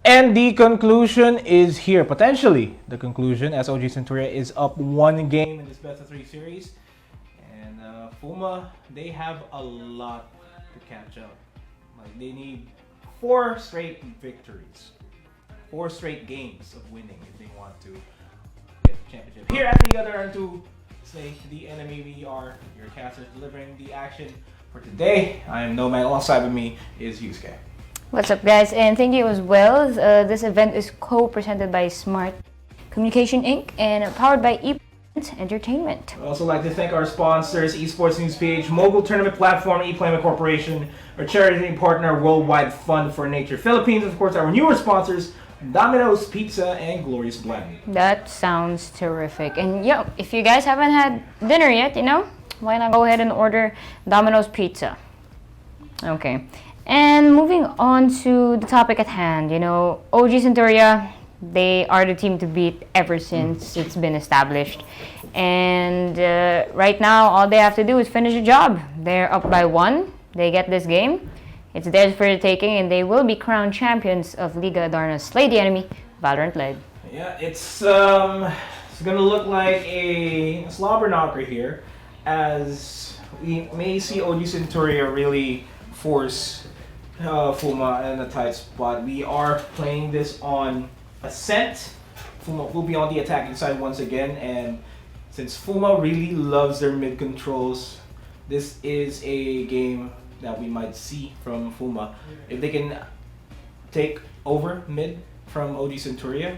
And the conclusion is here. Potentially the conclusion, as OG Centuria is up one game in this best of 3 series. And Fuma, they have a lot to catch up. Like, they need 4 straight victories. 4 straight games of winning if they want to get the championship. Here at Liga Adarna to Sleigh, the enemy, we are your casters delivering the action for today. I am Nomad. Alongside with me is Yuuske. What's up, guys? And thank you as well. This event is co-presented by Smart Communication Inc. and powered by Entertainment. I'd also like to thank our sponsors, Esports News PH, Mobile Tournament Platform, ePlayment Corporation, our charity partner, Worldwide Fund for Nature Philippines, of course, our newer sponsors, Domino's Pizza and Glorious Blend. That sounds terrific. And yo, if you guys haven't had dinner yet, why not go ahead and order Domino's Pizza? Okay. And moving on to the topic at hand, OG Centuria, they are the team to beat ever since it's been established. And right now, all they have to do is finish the job. They're up by 1. They get this game. It's theirs for the taking, and they will be crowned champions of Liga Adarna Slay the enemy, Valorant led. Yeah, it's going to look like a slobber knocker here, as we may see OG Centuria really force Fuma in a tight spot. We are playing this on Ascent. Fuma will be on the attacking side once again, and since Fuma really loves their mid controls, this is a game that we might see from Fuma. If they can take over mid from OG Centuria.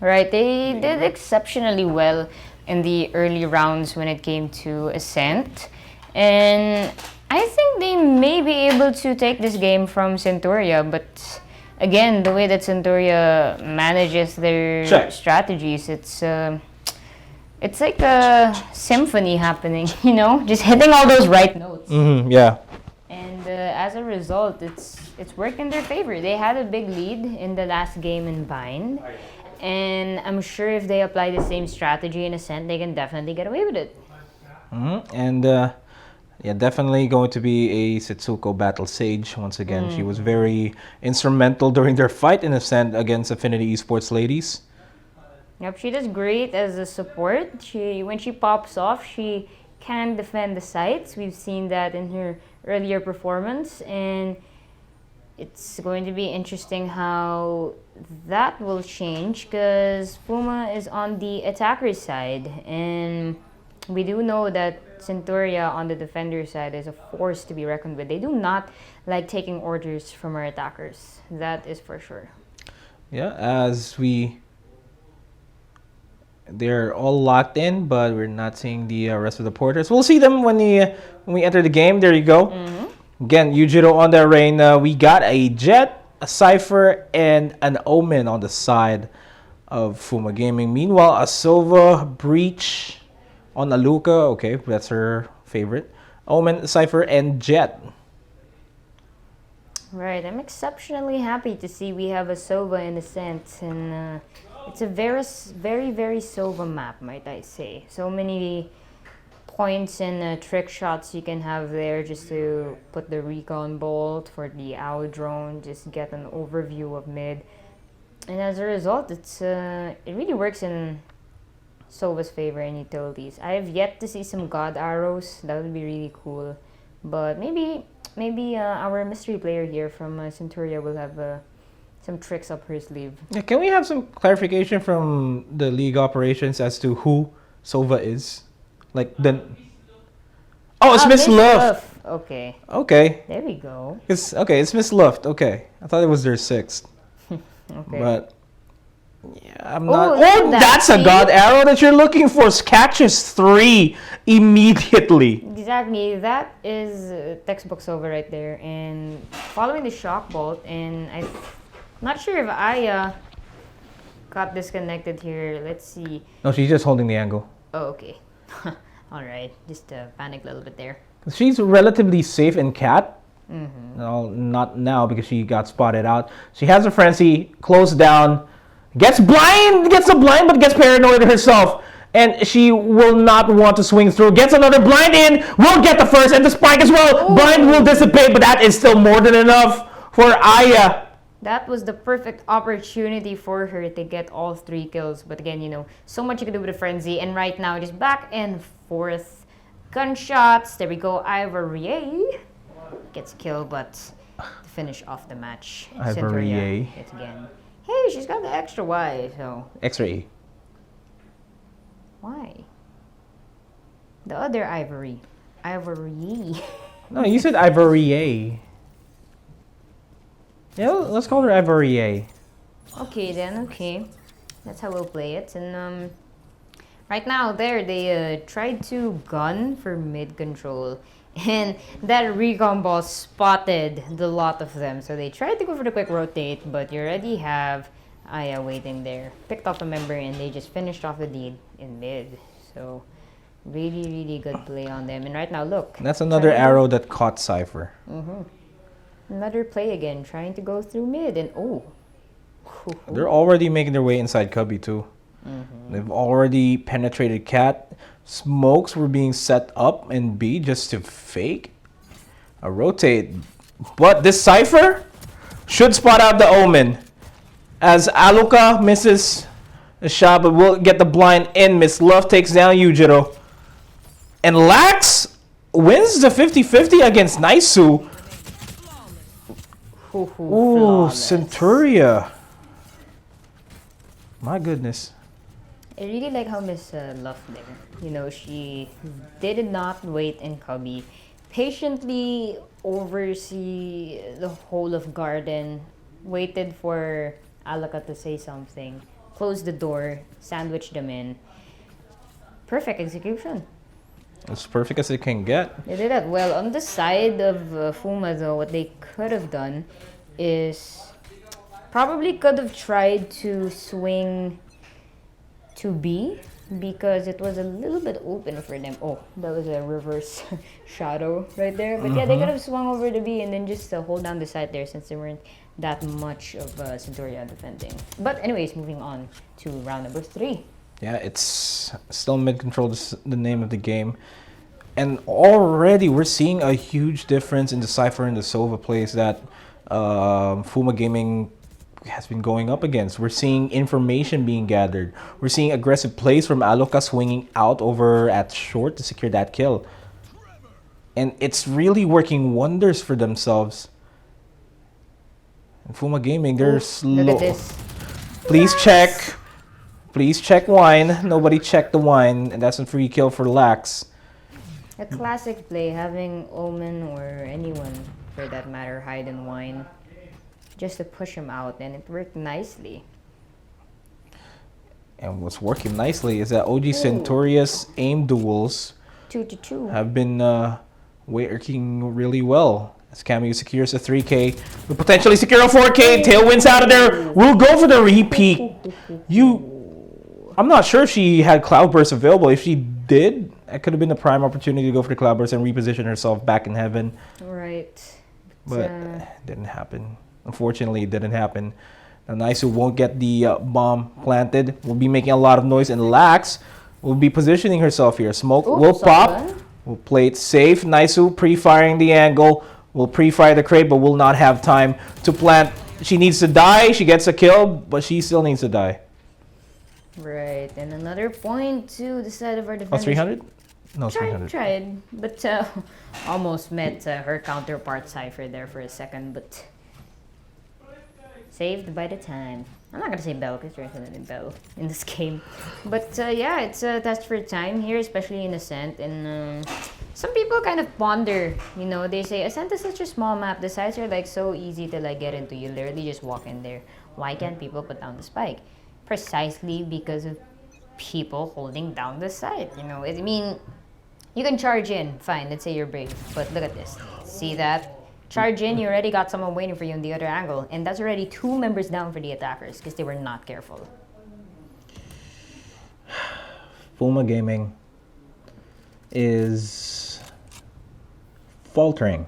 Right, they did exceptionally well in the early rounds when it came to Ascent. And I think they may be able to take this game from Centuria, but again, the way that Centuria manages their strategies, it's like a symphony happening, just hitting all those right notes. Yeah. And as a result, it's worked in their favor. They had a big lead in the last game in Bind, and I'm sure if they apply the same strategy in Ascent, they can definitely get away with it. And yeah, definitely going to be a Setsuko Battle Sage once again. She was very instrumental during their fight in Ascent against Affinity Esports ladies. Yep, she does great as a support. When she pops off, she can defend the sites. We've seen that in her earlier performance, and it's going to be interesting how that will change because Fuma is on the attacker side, and we do know that Centuria on the defender side is a force to be reckoned with. They do not like taking orders from our attackers. That is for sure. Yeah, they're all locked in, but we're not seeing the rest of the porters. We'll see them when we enter the game. There you go. Again, Yujiro on the rain. We got a Jet, a Cypher, and an Omen on the side of Fuma Gaming. Meanwhile, a Sova, Breach on Aluka. Okay, that's her favorite. Omen, Cypher, and Jet. Right, I'm exceptionally happy to see we have a Sova in Ascent, and it's a very, very, very Sova map, might I say. So many points and trick shots you can have there just to put the recon bolt for the owl drone, just get an overview of mid. And as a result, it really works in Sova's favor in utilities. I have yet to see some God arrows. That would be really cool. But maybe our mystery player here from Centuria will have some tricks up her sleeve. Yeah, can we have some clarification from the league operations as to who Sova is? It's Miss Luft. Okay. Okay. There we go. It's Miss Luft. Okay. I thought it was their 6th. Okay. But yeah, I'm not. That's a God arrow that you're looking for. Catches 3 immediately. Exactly. That is textbook Sova right there. And following the shock bolt, and I'm not sure if I got disconnected here. Let's see. No, she's just holding the angle. Oh, okay. All right. Just panic a little bit there. She's relatively safe in Cat. No, not now because she got spotted out. She has a frenzy, closed down, gets a blind, but gets paranoid herself. And she will not want to swing through. Gets another blind in, will get the first, and the spike as well. Ooh. Blind will dissipate, but that is still more than enough for Aya. That was the perfect opportunity for her to get all 3 kills. But again, so much you can do with a frenzy. And right now, just back and forth. Gunshots. There we go. Ivory gets killed, but to finish off the match, Centuria hits again. Hey, she's got the extra Y, so. Extra E. Why? The other Ivory. No, you said Ivory. Yeah, let's call her Ivory. Okay then, okay. That's how we'll play it. And right now they tried to gun for mid control. And that recon ball spotted the lot of them. So they tried to go for the quick rotate, but you already have Aya waiting there. Picked off a member and they just finished off the lead in mid. So really, really good play on them. And right now, look. That's another arrow that caught Cypher. Another play again, trying to go through mid, and they're already making their way inside Cubby too. They've already penetrated Cat. Smokes were being set up in B just to fake a rotate. But this Cypher should spot out the Omen. As Aluka misses the shot, but will get the blind in. Miss Love takes down Yujiro. And Lax wins the 50-50 against Naisu. Ooh, Centuria. My goodness. I really like how Miss Love there. She did not wait in Cubby. Patiently oversee the whole of Garden. Waited for Alaka to say something. Closed the door. Sandwiched them in. Perfect execution. As perfect as it can get. They did that well. On the side of Fuma, though, what they could have done is probably could have tried to swing to B because it was a little bit open for them. Oh, that was a reverse shadow right there. But yeah, they could have swung over to B and then just hold down the side there since there weren't that much of Centuria defending. But anyways, moving on to round number 3. Yeah, it's still mid-control, the name of the game. And already we're seeing a huge difference in the Cypher and the Sova plays that Fuma Gaming has been going up against. We're seeing information being gathered. We're seeing aggressive plays from Aloka swinging out over at short to secure that kill. And it's really working wonders for themselves. And Fuma Gaming, they're slow. Look at this. Please check. Please check wine. Nobody checked the wine. And that's a free kill for Lax. A classic play, having Omen or anyone for that matter hide in wine just to push him out, and it worked nicely. And what's working nicely is that OG Centuria's aim duels 2-2 have been working really well. As Cameo secures a 3K, will potentially secure a 4K. Tailwind's out of there. We'll go for the repeat. I'm not sure if she had Cloudburst available. If she did, it could have been a prime opportunity to go for the Cloudburst and reposition herself back in heaven. Right. But it didn't happen. Unfortunately, it didn't happen. Now, Naisu won't get the bomb planted. Will be making a lot of noise, and Lax will be positioning herself here. Smoke will pop. Will play it safe. Naisu pre-firing the angle. Will pre-fire the crate, but will not have time to plant. She needs to die. She gets a kill, but she still needs to die. Right, and another point to the side of our defense. Oh, 300? No, 300. Tried, but almost met her counterpart Cypher there for a second, but saved by the time. I'm not gonna say Bell because there's another Bell in this game, but yeah, it's a test for time here, especially in Ascent. And some people kind of ponder, they say Ascent is such a small map. The sides are like so easy to get into. You literally just walk in there. Why can't people put down the spike? Precisely because of people holding down the side. I mean, you can charge in, fine, let's say you're brave, but look at this. See that? Charge in, you already got someone waiting for you in the other angle, and that's already 2 members down for the attackers because they were not careful. Fuma Gaming is faltering.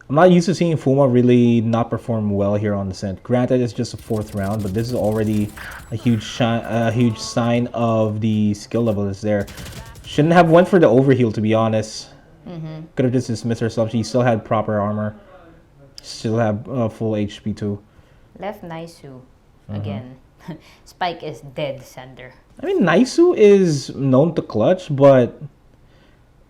I'm not used to seeing Fuma really not perform well here on the Ascent. Granted, it's just a 4th round, but this is already a huge sign of the skill level that's there. Shouldn't have went for the overheal, to be honest. Could have just dismissed herself. She still had proper armor. Still have full HP too. Left Naisu again. Spike is dead center. I mean, Naisu is known to clutch, but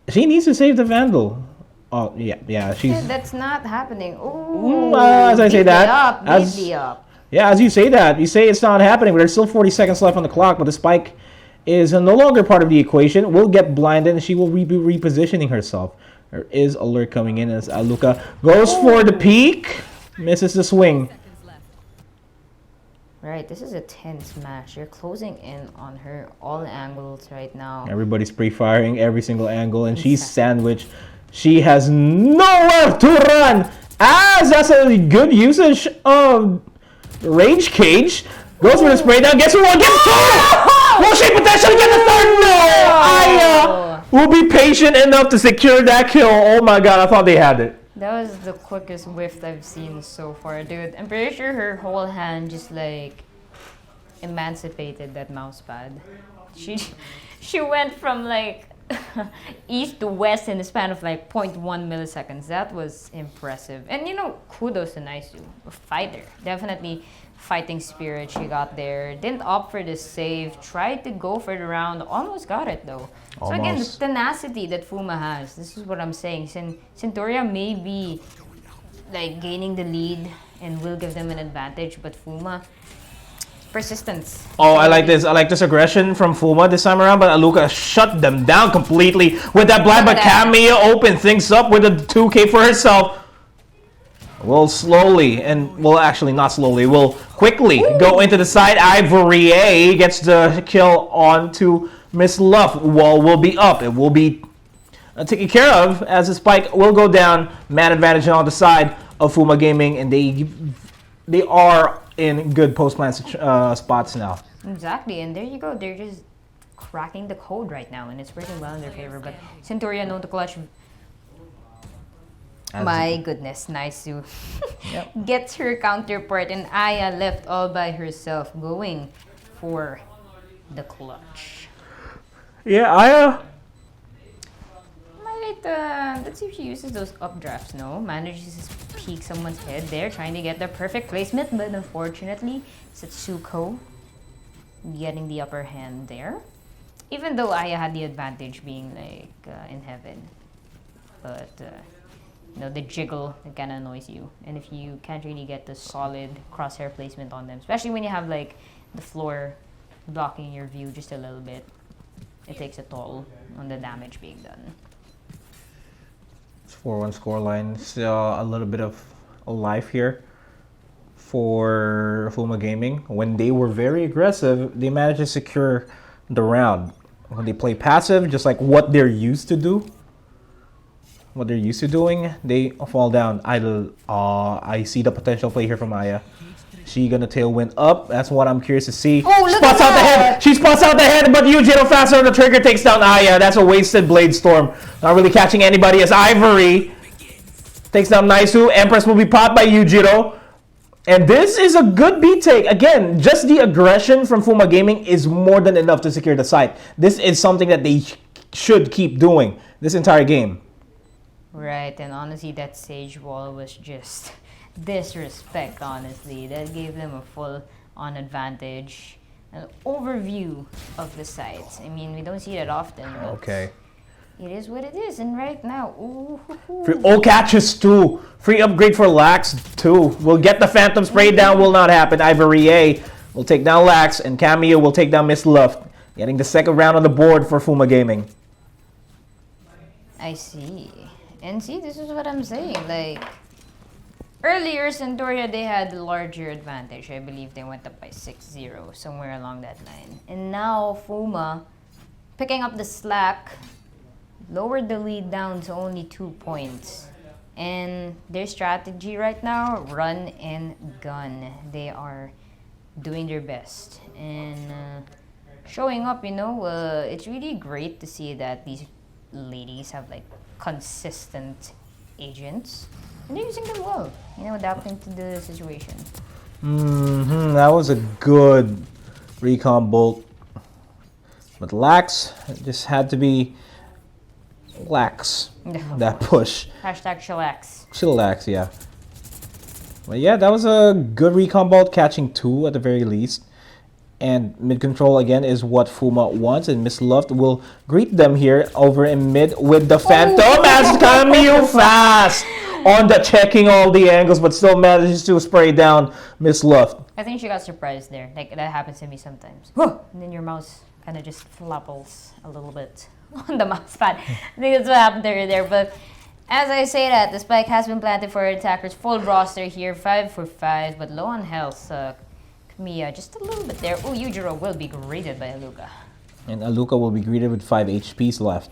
she needs to save the Vandal. Oh, yeah, she's... Yeah, that's not happening. Ooh, as I say that, beat me up. Yeah, as you say that, you say it's not happening, but there's still 40 seconds left on the clock, but the Spike is no longer part of the equation. Will get blinded, and she will be repositioning herself. There is a lurk coming in as Aluka goes for the peak, misses the swing. Right, this is a tense match. You're closing in on her all angles right now. Everybody's pre-firing every single angle, and she's sandwiched. She has nowhere to run, as that's a good usage of Rage Cage. Goes for the spray down, gets one, gets two! Will she potentially get the third? No! Aya will be patient enough to secure that kill. Oh my god, I thought they had it. That was the quickest whiff I've seen so far, dude. I'm pretty sure her whole hand just like emancipated that mouse pad. She went from like east to west in the span of like 0.1 milliseconds. That was impressive. And you know, kudos to Naisu, a fighter. Definitely fighting spirit she got there. Didn't opt for the save. Tried to go for the round. Almost got it though. So again, the tenacity that Fuma has. This is what I'm saying. Centuria may be like gaining the lead and will give them an advantage, but Fuma, persistence. Oh, I like this. I like this aggression from Fuma this time around, but Aluka shut them down completely with that blind. But Camilla opened things up with a 2K for herself. Will slowly, and well, actually not slowly, will quickly go into the side. Ivory A gets the kill onto Miss Luff. Wall will be up. It will be taken care of as the spike will go down. Man advantage on the side of Fuma Gaming, and they are in good post-plan spots now. Exactly, and there you go. They're just cracking the code right now, and it's working well in their favor. But Centuria known to clutch. My goodness, Naisu gets her counterpart, and Aya left all by herself, going for the clutch. Yeah, Aya. Let's see if she uses those updrafts. No, manages to peek someone's head there, trying to get the perfect placement, but unfortunately, Setsuko getting the upper hand there. Even though Aya had the advantage being like in heaven, but. You know, the jiggle that kind of annoys you, and if you can't really get the solid crosshair placement on them, especially when you have like the floor blocking your view just a little bit, it takes a toll on the damage being done. It's 4-1 scoreline. Still a little bit of a life here for Fuma Gaming. When they were very aggressive, they managed to secure the round. When they play passive, just like what they're used to do. What they're used to doing, they fall down idle. I see the potential play here from Aya. She gonna tailwind up. That's what I'm curious to see. Oh, spots out the head. She spots out the head, but Yujiro faster on the trigger takes down Aya. That's a wasted blade storm. Not really catching anybody as Ivory takes down Naisu. Empress will be popped by Yujiro. And this is a good beat take. Again, just the aggression from Fuma Gaming is more than enough to secure the site. This is something that they should keep doing this entire game. Right, and honestly, that Sage Wall was just disrespect, honestly. That gave them a full-on advantage. An overview of the sites. I mean, we don't see that often. Okay. It is what it is, and right now, ooh. Free catches too. Free upgrade for Lax too. We'll get the Phantom Spray down, will not happen. Ivory A will take down Lax, and Cameo will take down Miss Luff. Getting the second round on the board for Fuma Gaming. I see. And see, this is what I'm saying. Like, earlier, Centuria, they had the larger advantage. I believe they went up by 6-0, somewhere along that line. And now, Fuma, picking up the slack, lowered the lead down to only 2 points. And their strategy right now, run and gun. They are doing their best. And showing up, you know, it's really great to see that these ladies have, like, consistent agents, and they're using them well, you know, adapting to the situation. That was a good recon bolt, but Lax just had to be lax. That push. Hashtag chillax. Chillax, yeah. But yeah, that was a good recon ball, catching 2 at the very least. And mid control again is what Fuma wants, and Miss Luft will greet them here over in mid with the Phantom as Camille fast on the checking all the angles, but still manages to spray down Miss Luft. I think she got surprised there. Like, that happens to me sometimes. Whoa! And then your mouse kind of just flapples a little bit on the mouse pad. I think that's what happened to her there. But as I say that, the spike has been planted for attackers. Full roster here, 5 for 5, but low on health. Mia, just a little bit there. Oh, Yujiro will be greeted by Aluka. And Aluka will be greeted with 5 HPs left.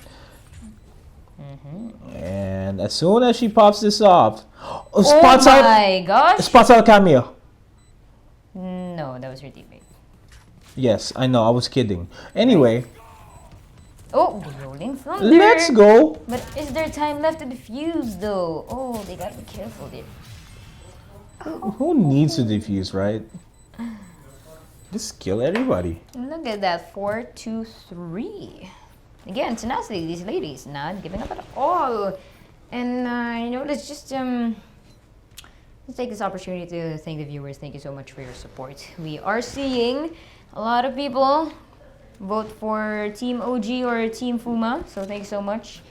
And as soon as she pops this off, spots oh my gosh! Spots out Camille. No, that was your teammate. Yes, I know. I was kidding. Anyway. Oh, rolling thunder. Let's go. But is there time left to defuse though? Oh, they gotta be careful there. Who needs to defuse, right? Just kill everybody. Look at that, 4-2-3. Again, tenacity, these ladies not giving up at all. And you know, let's just let's take this opportunity to thank the viewers. Thank you so much for your support. We are seeing a lot of people vote for Team OG or Team Fuma, so thanks so much.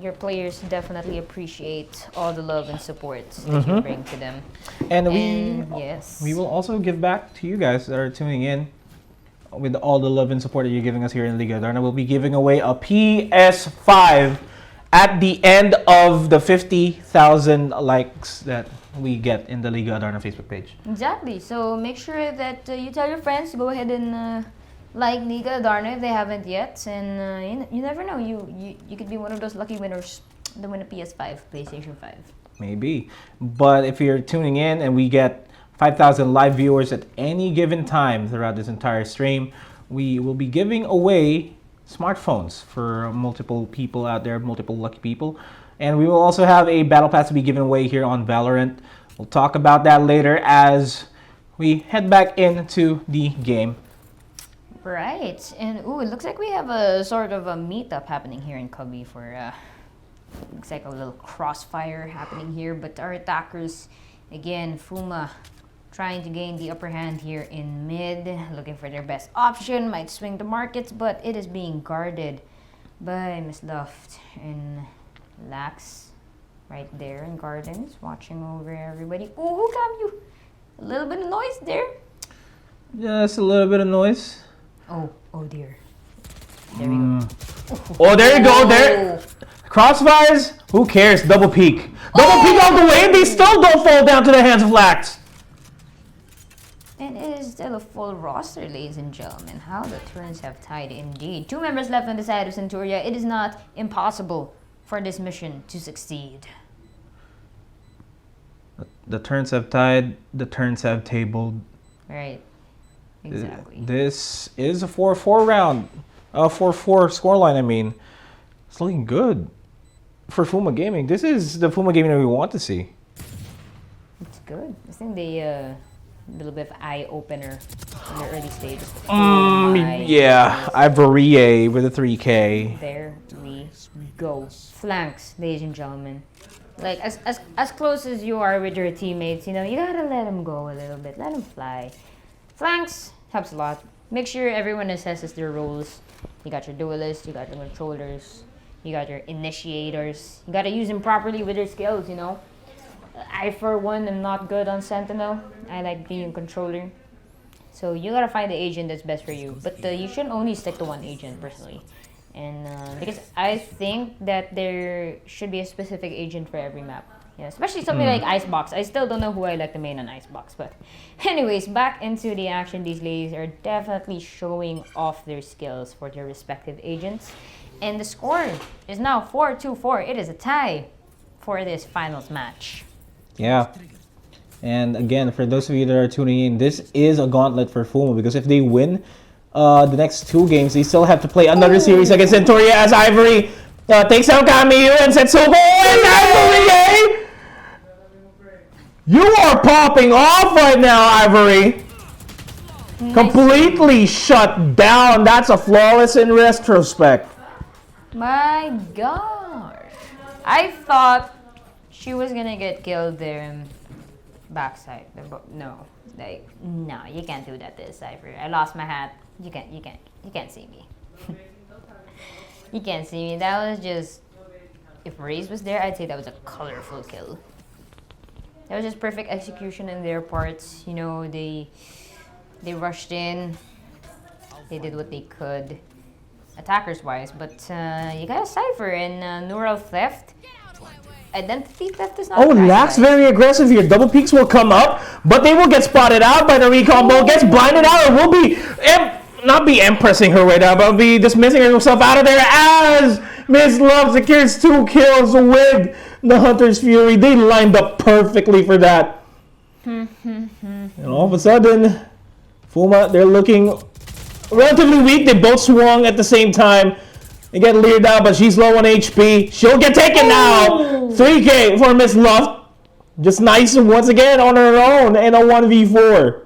Your players definitely appreciate all the love and support that you bring to them. And we will also give back to you guys that are tuning in with all the love and support that you're giving us here in Liga Adarna. We'll be giving away a PS5 at the end of the 50,000 likes that we get in the Liga Adarna Facebook page. Exactly. So make sure that you tell your friends to go ahead and like Liga Adarna if they haven't yet, and you never know, you could be one of those lucky winners that win a PS5, PlayStation 5. Maybe. But if you're tuning in and we get 5,000 live viewers at any given time throughout this entire stream, we will be giving away smartphones for multiple people out there, multiple lucky people. And we will also have a battle pass to be given away here on Valorant. We'll talk about that later as we head back into the game. Right, and ooh, it looks like we have a sort of a meetup happening here in Cubby for looks like a little crossfire happening here, but our attackers, again, Fuma trying to gain the upper hand here in mid, looking for their best option, might swing the markets, but it is being guarded by Miss Luft and Lax right there in Gardens, watching over everybody. Ooh, who got you? A little bit of noise there. Just a little bit of noise. Oh dear. There we go. Oh, there you go. There. Crossfires. Who cares? Double peek. Double peek all the way, and they still don't fall down to the hands of Lax. And it is still a full roster, ladies and gentlemen. How the turns have tied indeed. 2 members left on the side of Centuria. It is not impossible for this mission to succeed. The turns have tied. The turns have tabled. Right. Exactly. This is a 4-4 round. 4-4 scoreline, I mean. It's looking good for Fuma Gaming. This is the Fuma Gaming that we want to see. It's good. I think they a little bit of eye-opener in the early stages. Yeah, Ivory with a 3K. There we go. Flanks, ladies and gentlemen. Like, as close as you are with your teammates, you know, you gotta let them go a little bit. Let them fly. Flanks helps a lot. Make sure everyone assesses their roles. You got your duelists, you got your controllers, you got your initiators. You gotta use them properly with their skills, you know. I, for one, am not good on Sentinel. I like being a controller. So you gotta find the agent that's best for you. But you shouldn't only stick to one agent, personally. And because I think that there should be a specific agent for every map. Yeah, especially something like Icebox. I still don't know who I like to main on Icebox. But anyways, back into the action. These ladies are definitely showing off their skills for their respective agents. And the score is now 4-2-4. It is a tie for this finals match. Yeah. And again, for those of you that are tuning in, this is a gauntlet for Fuma because if they win the next 2 games, they still have to play another series against Centuria as Ivory takes out Kamiyu and Setsuko and Ivory. You are popping off right now, Ivory. Nice. Completely shut down. That's a flawless in retrospect. My gosh. I thought she was gonna get killed there. backside. No, like no, you can't do that to a Cypher. I lost my hat. You can't see me. You can't see me. That was just. If Raze was there, I'd say that was a colorful kill. That was just perfect execution in their parts. You know, they rushed in. They did what they could, attackers wise. But you got a Cypher and neural theft. Identity theft is not. Oh, Lax very aggressive here. Double peaks will come up, but they will get spotted out by the recon ball. Gets blinded out and will be not be empressing her way down, but be dismissing herself out of there as Miss Love secures 2 kills with the Hunter's Fury. They lined up perfectly for that. And all of a sudden, Fuma, they're looking relatively weak. They both swung at the same time. They get leered out, but she's low on HP. She'll get taken now. 3K for Miss Love. Just nice once again on her own in a 1v4.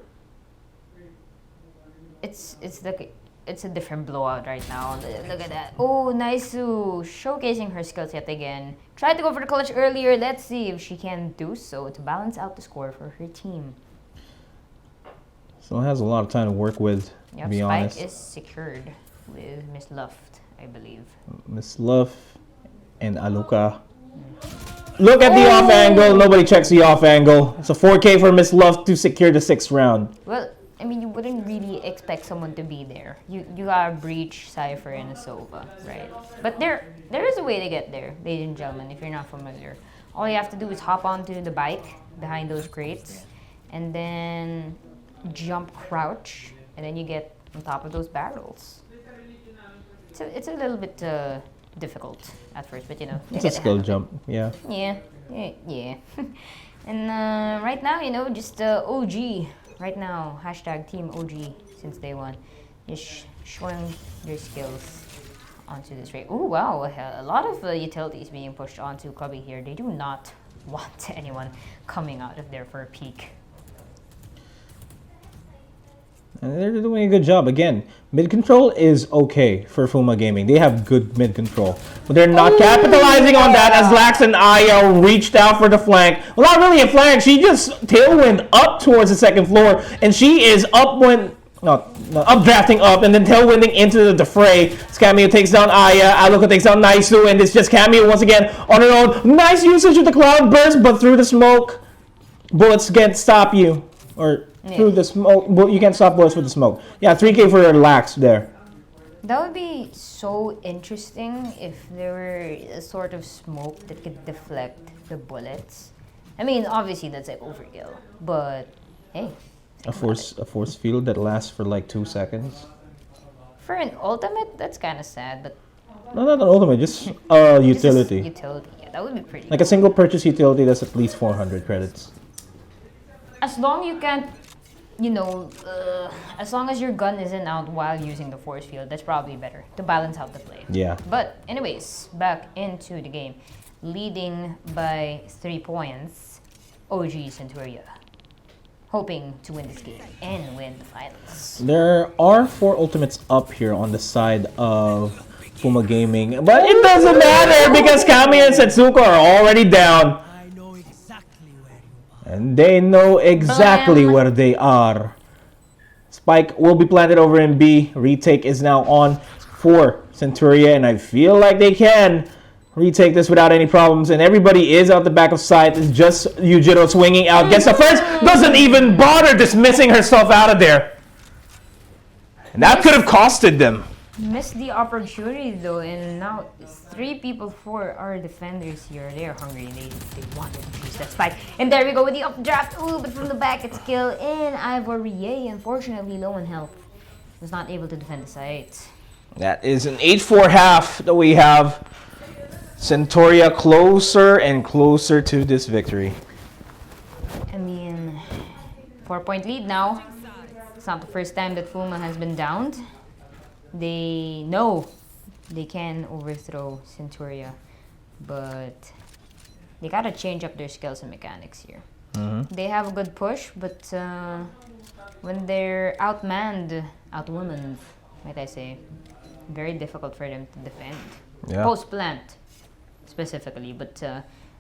It's a different blowout right now. Look at that. Oh, Naisu showcasing her skills yet again. Tried to go for the clutch earlier. Let's see if she can do so to balance out the score for her team. So it has a lot of time to work with, to be honest. Spike is secured with Miss Luft, I believe. Miss Love and Aluka. Look at the off angle. Nobody checks the off angle. It's a 4K for Miss Love to secure the 6th round. Well, I mean, you wouldn't really expect someone to be there. You got a Breach, Cypher, and a Sova, right? But there is a way to get there, ladies and gentlemen, if you're not familiar. All you have to do is hop onto the bike behind those crates, and then jump crouch, and then you get on top of those barrels. It's a little bit difficult at first, but you know. It's a skill jump, yeah. Yeah. And right now, you know, just OG. Right now, hashtag Team OG since day one. Just showing their skills onto this raid. Oh wow, a lot of utilities being pushed onto Clubby here. They do not want anyone coming out of there for a peek. And they're doing a good job. Again, mid control is okay for Fuma Gaming. They have good mid control. But they're not capitalizing on that as Lax and Aya reached out for the flank. Well, not really a flank. She just tailwind up towards the 2nd floor. And she is updrafting up and then tailwinding into the fray. Cameo takes down Aya. Aluka takes down Naisu. And it's just Cameo once again on her own. Nice usage of the cloud burst, but through the smoke, bullets can't stop you. Or through the smoke. Well, you can't stop bullets with the smoke. Yeah, 3K for Lax there. That would be so interesting if there were a sort of smoke that could deflect the bullets. I mean, obviously that's like overkill, but hey. A force field that lasts for like 2 seconds. For an ultimate, that's kind of sad, but. No, not an ultimate, just a utility. Utility, yeah, that would be pretty. Like a single purchase utility that's at least 400 credits. As long you can't, you know, as long as your gun isn't out while using the force field, that's probably better to balance out the play. Yeah. But anyways, back into the game. Leading by 3 points, OG Centuria. Hoping to win this game and win the finals. There are 4 ultimates up here on the side of Fuma Gaming. But it doesn't matter because Kami and Setsuko are already down. And they know exactly where they are. Spike will be planted over in B. Retake is now on for Centuria, and I feel like they can retake this without any problems. And everybody is out the back of sight. It's just Yujiro swinging out. Gets the first. Doesn't even bother dismissing herself out of there. And that could have costed them. Missed the opportunity though, and now 3 people, 4 are defenders here. They are hungry. They wanted to choose that spike. And there we go with the updraft. Ooh, but from the back it's kill. And Ivory, unfortunately low in health, was not able to defend the site. That is an 8-4 half that we have. Centuria closer and closer to this victory. I mean, 4-point lead now. It's not the first time that Fuma has been downed. They know they can overthrow Centuria, but they gotta change up their skills and mechanics here. They have a good push, but when they're outmanned, outwomaned, might I say, very difficult for them to defend. Yeah. Post plant, specifically, but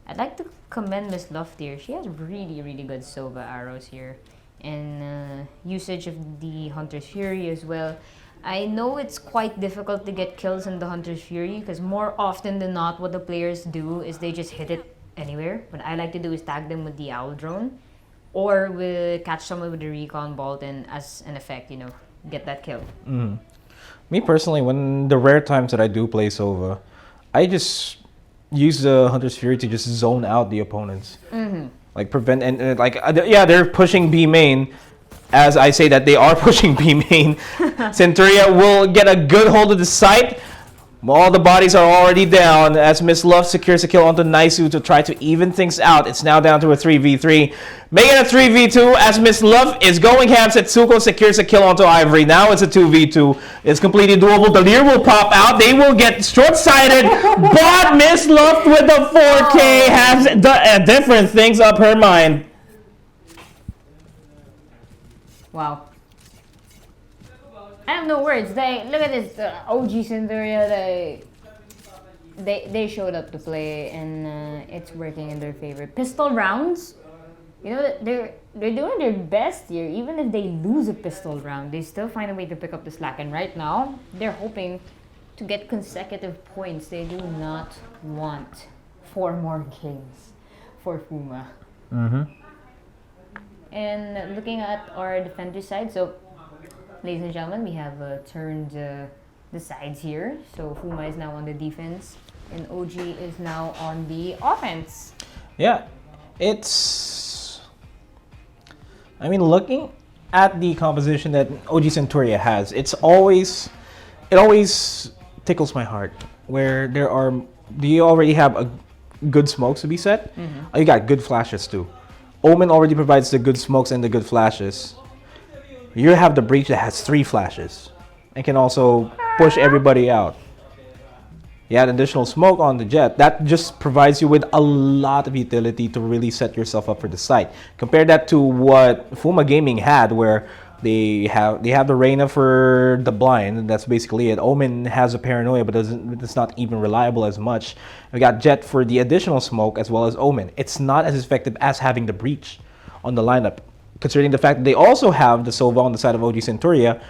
I'd like to commend Miss Luft here. She has really, really good Sova arrows here. And usage of the Hunter's Fury as well. I know it's quite difficult to get kills in the Hunter's Fury because more often than not, what the players do is they just hit it anywhere. What I like to do is tag them with the Owl Drone or catch someone with the Recon Bolt and as an effect, get that kill. Me personally, when the rare times that I do play Sova, I just use the Hunter's Fury to just zone out the opponents. Like prevent they're pushing B main. As I say that they are pushing B main, Centuria will get a good hold of the site. All the bodies are already down as Miss Love secures a kill onto Naisu to try to even things out. It's now down to a 3v3. Making a 3v2 as Miss Love is going ham. Setsuko secures a kill onto Ivory. Now it's a 2v2. It's completely doable. The Lear will pop out. They will get short-sighted. But Miss Love with the 4K has different things up her mind. Wow. I have no words. Look at this OG Centuria. They showed up to play and it's working in their favor. Pistol rounds, they're doing their best here. Even if they lose a pistol round, they still find a way to pick up the slack. And right now, they're hoping to get consecutive points. They do not want 4 more games for Fuma. And looking at our defender side, so ladies and gentlemen, we have turned the sides here. So Fuma is now on the defense, and OG is now on the offense. Yeah, looking at the composition that OG Centuria has, it always tickles my heart. Where do you already have a good smokes to be set? Oh, you got good flashes too. Omen already provides the good smokes and the good flashes. You have the Breach that has 3 flashes and can also push everybody out. You add additional smoke on the Jet. That just provides you with a lot of utility to really set yourself up for the site. Compare that to what Fuma Gaming had, where they have the Reyna for the blind, and that's basically it. Omen has a Paranoia, but it's not even reliable as much. We got Jet for the additional smoke as well as Omen. It's not as effective as having the Breach on the lineup. Considering the fact that they also have the Sova on the side of OG Centuria,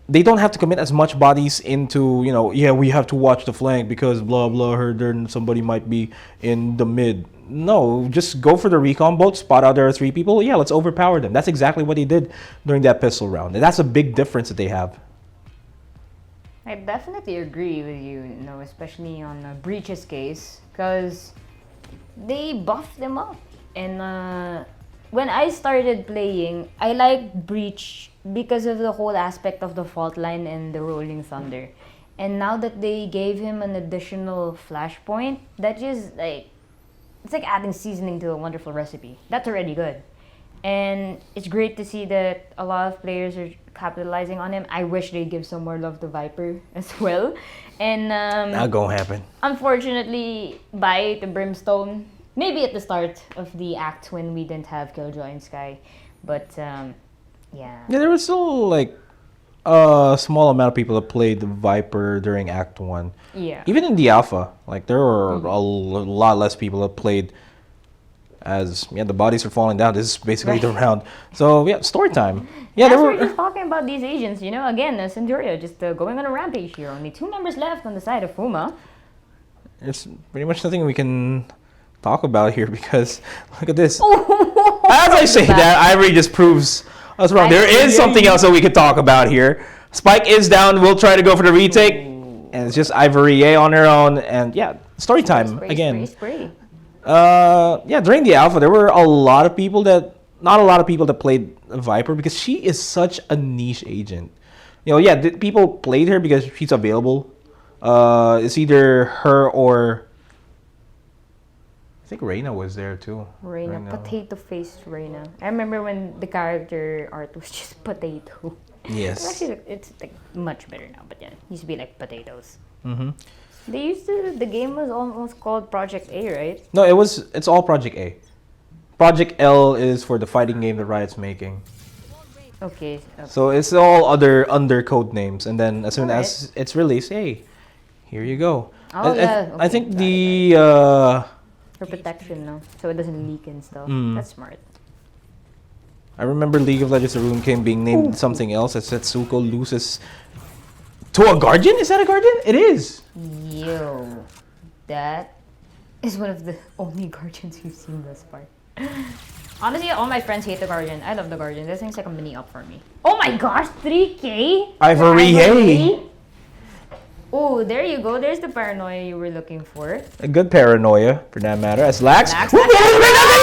they don't have to commit as much bodies into, we have to watch the flank because blah blah, heard there somebody might be in the mid. No, just go for the recon bolt, spot out there are 3 people. Yeah, let's overpower them. That's exactly what they did during that pistol round. And that's a big difference that they have. I definitely agree with you, especially on Breach's case, because they buffed them up. And when I started playing, I liked Breach because of the whole aspect of the fault line and the Rolling Thunder. And now that they gave him an additional flashpoint, that just it's like adding seasoning to a wonderful recipe. That's already good. And it's great to see that a lot of players are capitalizing on him. I wish they'd give some more love to Viper as well. And not gonna happen. Unfortunately, bye to Brimstone. Maybe at the start of the act when we didn't have Killjoy and Sky. But yeah. Yeah, there was still a small amount of people that played the Viper during Act 1. Yeah. Even in the Alpha, there were a lot less people that played as, the bodies are falling down. This is basically the round. So, yeah, story time. Yeah, as we're just talking about these agents, again, Centuria just going on a rampage here. Only 2 members left on the side of Fuma. It's pretty much nothing we can talk about here because, look at this. As I say that, Ivory just proves us wrong. There is something else that we could talk about here. Spike is down. We'll try to go for the retake. And it's just Ivory on her own. And yeah, story time again. During the alpha, there were not a lot of people that played Viper because she is such a niche agent. People played her because she's available. It's either her or I think Reyna was there too. Reyna. Potato-faced Reyna. I remember when the character art was just potato. Yes. It's much better now, but yeah, it used to be like potatoes. Mm-hmm. The game was almost called Project A, right? No, it's all Project A. Project L is for the fighting game that Riot's making. Okay. So it's all under code names, and then as soon as it's released, hey, here you go. Oh, yeah. I think the For protection, no? So it doesn't leak and stuff. That's smart. I remember League of Legends: The Rune King being named something else as Setsuko loses to a Guardian? Is that a Guardian? It is! Yo. That is one of the only Guardians we've seen thus far. Honestly, all my friends hate the Guardian. I love the Guardian. This thing's like a mini up for me. Oh my gosh, 3K? Ivory, yay! Oh, there you go. There's the paranoia you were looking for. A good paranoia, for that matter. As Lax. Lax, Who Lax, will bring up the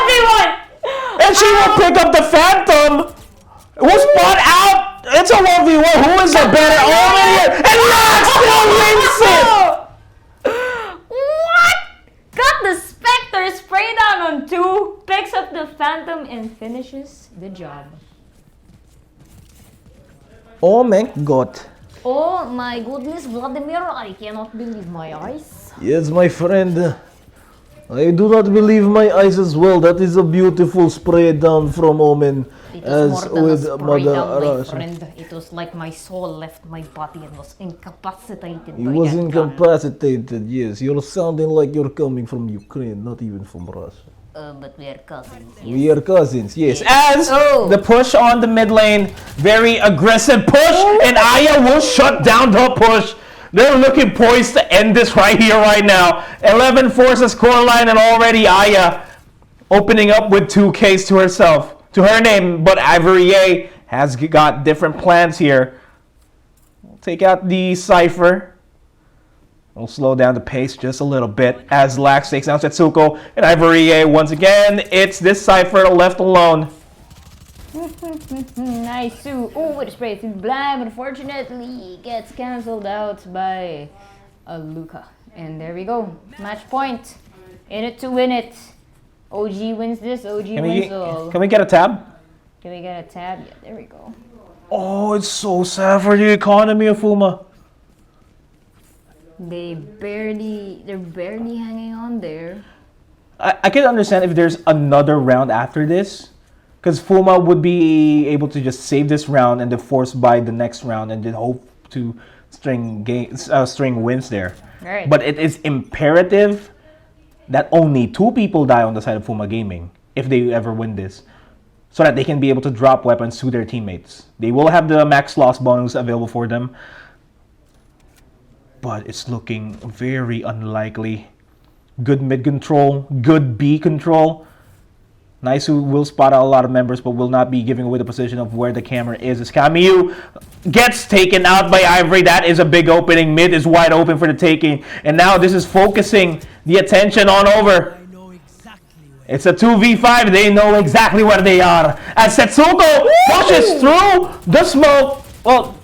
Everyone! And she will pick up the Phantom! Who's spot out? It's a 1v1. Who is the better? Oh, here! And Lax still wins it! What? Got the Spectre, spray down on 2, picks up the Phantom, and finishes the job. Oh my god. Oh my goodness, Vladimir, I cannot believe my eyes. Yes, my friend. I do not believe my eyes as well. That is a beautiful spray down from Omen. It was As more than with a spray Mother down, my Arasa. friend. It was like my soul left my body and was incapacitated. He by was that gun. incapacitated, yes. You're sounding like you're coming from Ukraine, not even from Russia. But we are cousins. Yes. We are cousins, yes. Yes. As Oh. the push on the mid lane, very aggressive push, and Aya will shut down the push. They're looking poised to end this right here, right now. 11 forces core line, and already Aya opening up with 2Ks to herself, to her name. But Ivory has got different plans here. We'll take out the Cypher. We'll slow down the pace just a little bit as Lax takes down Setsuko, and Ivory once again. It's this Cypher left alone. Nice too. Oh, with a spray through blind, but unfortunately gets cancelled out by Luca. And there we go. Match point. In it to win it. OG wins this. OG wins all. Can we get a tab? Can we get a tab? Yeah, there we go. Oh, it's so sad for the economy of Fuma. They're barely hanging on there. I can understand if there's another round after this, because Fuma would be able to just save this round and then force by the next round and then hope to string wins there. Right. But it is imperative that only 2 people die on the side of Fuma Gaming if they ever win this, so that they can be able to drop weapons to their teammates. They will have the max loss bonus available for them, but it's looking very unlikely. Good mid control, good B control. Nice who will spot out a lot of members, but will not be giving away the position of where the camera is. As Kamiyu gets taken out by Ivory. That is a big opening. Mid is wide open for the taking. And now this is focusing the attention on over. It's a 2v5. They know exactly where they are. As Setsuko pushes through the smoke. Well,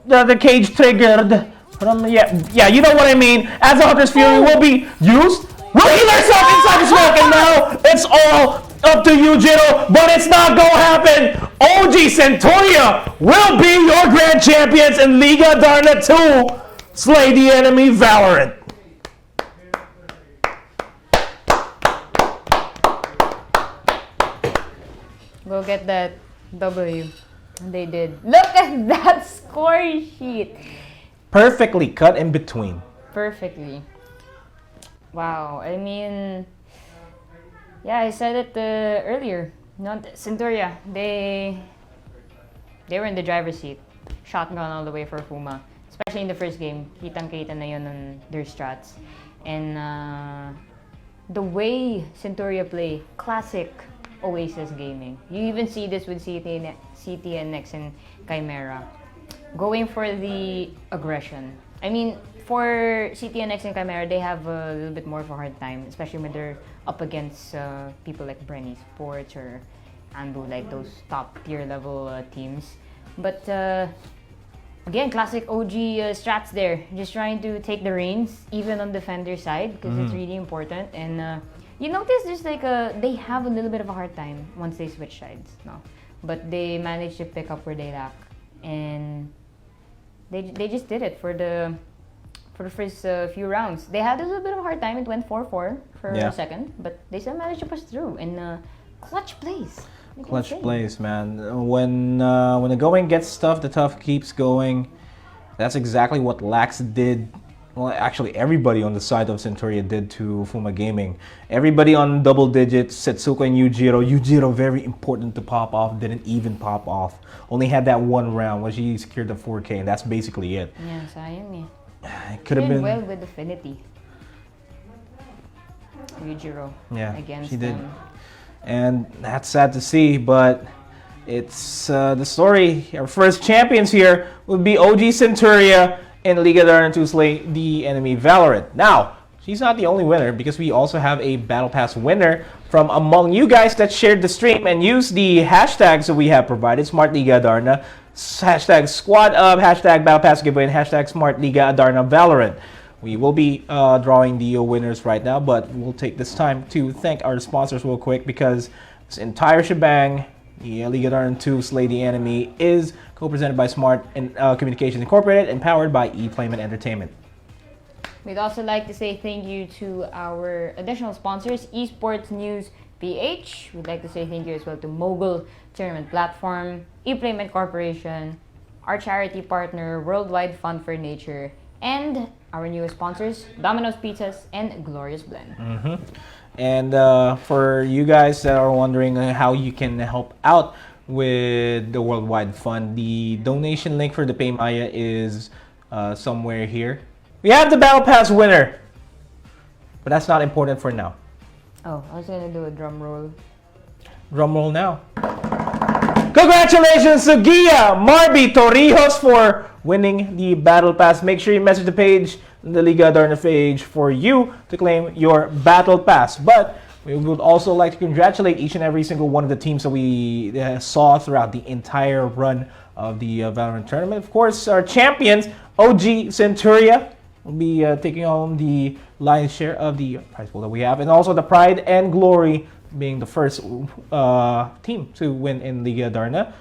the cage triggered. Yeah, you know what I mean. As the Hunter's Fury will be used, will heal herself inside the smoke, and now it's all up to you, Jiro, but it's not gonna happen. OG Centuria will be your grand champions in Liga Adarna 2. Slay the enemy, Valorant. Go get that W. They did. Look at that score sheet. Perfectly cut in between. Perfectly. Wow. I mean, yeah, I said it earlier. Not Centuria. They were in the driver's seat. Shotgun all the way for Fuma. Especially in the first game. Kitang-kita na yun on their strats. And the way Centuria play, classic Oasis gaming. You even see this with CTNX and Chimera. Going for the aggression. I mean, for CTNX and Chimera, they have a little bit more of a hard time, especially when they're up against people like Brenny Sports or Anbu, like those top tier level teams. But again, classic OG strats there. Just trying to take the reins, even on defender side, because it's really important. And you notice there's like they have a little bit of a hard time once they switch sides, no? But they managed to pick up where they lack, and they just did it for the first few rounds. They had a little bit of a hard time. It went 4-4 for a second, but they still managed to push through. And clutch plays. Clutch plays, man. When the going gets tough, the tough keeps going. That's exactly what Lax did well, actually everybody on the side of Centuria did to Fuma Gaming. Everybody on double digits, Setsuko and Yujiro. Yujiro, very important to pop off, didn't even pop off. Only had that one round when she secured the 4K, and that's basically it. Yeah, sayang eh. It could have been well with Affinity. Yujiro. Yeah, against she did. them. And that's sad to see, but it's the story. Our first champions here would be OG Centuria in Liga Adarna to slay the enemy Valorant. Now, she's not the only winner because we also have a Battle Pass winner from among you guys that shared the stream and used the hashtags that we have provided, Smart Liga Adarna, hashtag Squad Up, hashtag Battle Pass giveaway, and hashtag Smart Liga Adarna Valorant. We will be drawing the winners right now, but we'll take this time to thank our sponsors real quick because this entire shebang, the Liga Adarna 2 Slay the Enemy, is co-presented by Smart and Communications Incorporated and powered by ePlayment Entertainment. We'd also like to say thank you to our additional sponsors, Esports News PH. We'd like to say thank you as well to Mogul Tournament Platform, ePlayment Corporation, our charity partner, Worldwide Fund for Nature, and our newest sponsors, Domino's Pizzas and Glorious Blend. And for you guys that are wondering how you can help out with the Worldwide Fund, the donation link for the Paymaya is somewhere here. We have the Battle Pass winner, but that's not important for now. Oh, I was gonna do a drum roll. Drum roll now. Congratulations to Gia Marby Torrijos for winning the Battle Pass. Make sure you message the page, the Liga Adarna page, for you to claim your Battle Pass. But we would also like to congratulate each and every single one of the teams that we saw throughout the entire run of the Valorant tournament. Of course, our champions, OG Centuria, will be taking home the lion's share of the prize pool that we have. And also the Pride and Glory being the first team to win in Liga Adarna.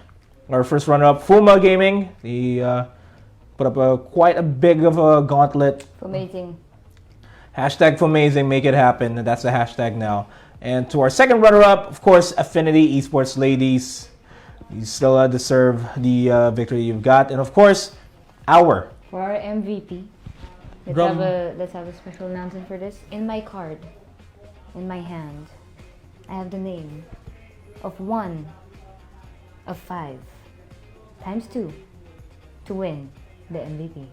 Our first runner-up, Fuma Gaming. They put up quite a big of a gauntlet. Amazing. Hashtag Fumazing, make it happen. That's the hashtag now. And to our second runner-up, of course, Affinity Esports Ladies. You still deserve the victory you've got. And of course, our... For our MVP, let's have a special announcement for this. In my card, in my hand, I have the name of 1 of 5 times 2 to win the MVP.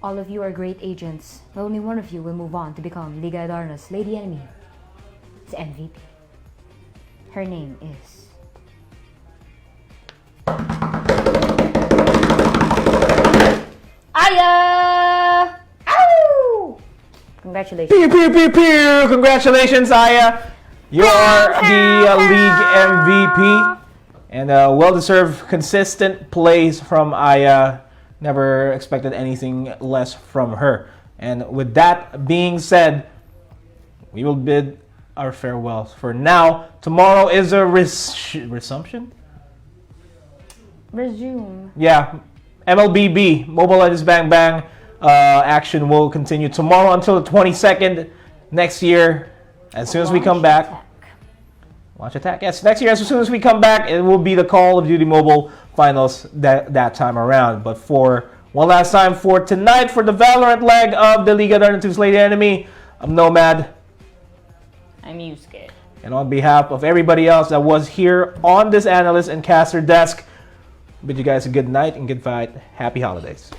All of you are great agents, but only one of you will move on to become Liga Adarna's Lady Enemy. It's MVP. Her name is... Aya! Ow! Congratulations. Pew, pew, pew, pew. Congratulations, Aya. You're the league MVP. And well-deserved, consistent plays from Aya. Never expected anything less from her. And with that being said, we will bid our farewells for now. Tomorrow is a resumption? Resume. Yeah. MLBB, Mobile Legends Bang Bang action will continue tomorrow until the 22nd next year. As soon as we come back. Launch Attack. Yes, next year, as soon as we come back, it will be the Call of Duty Mobile finals that time around. But for one last time for tonight, for the Valorant leg of the Liga Adarna 2 Slay the Enemy, I'm Nomad. I'm Yuuske. And on behalf of everybody else that was here on this analyst and caster desk, bid you guys a good night and good fight. Happy holidays.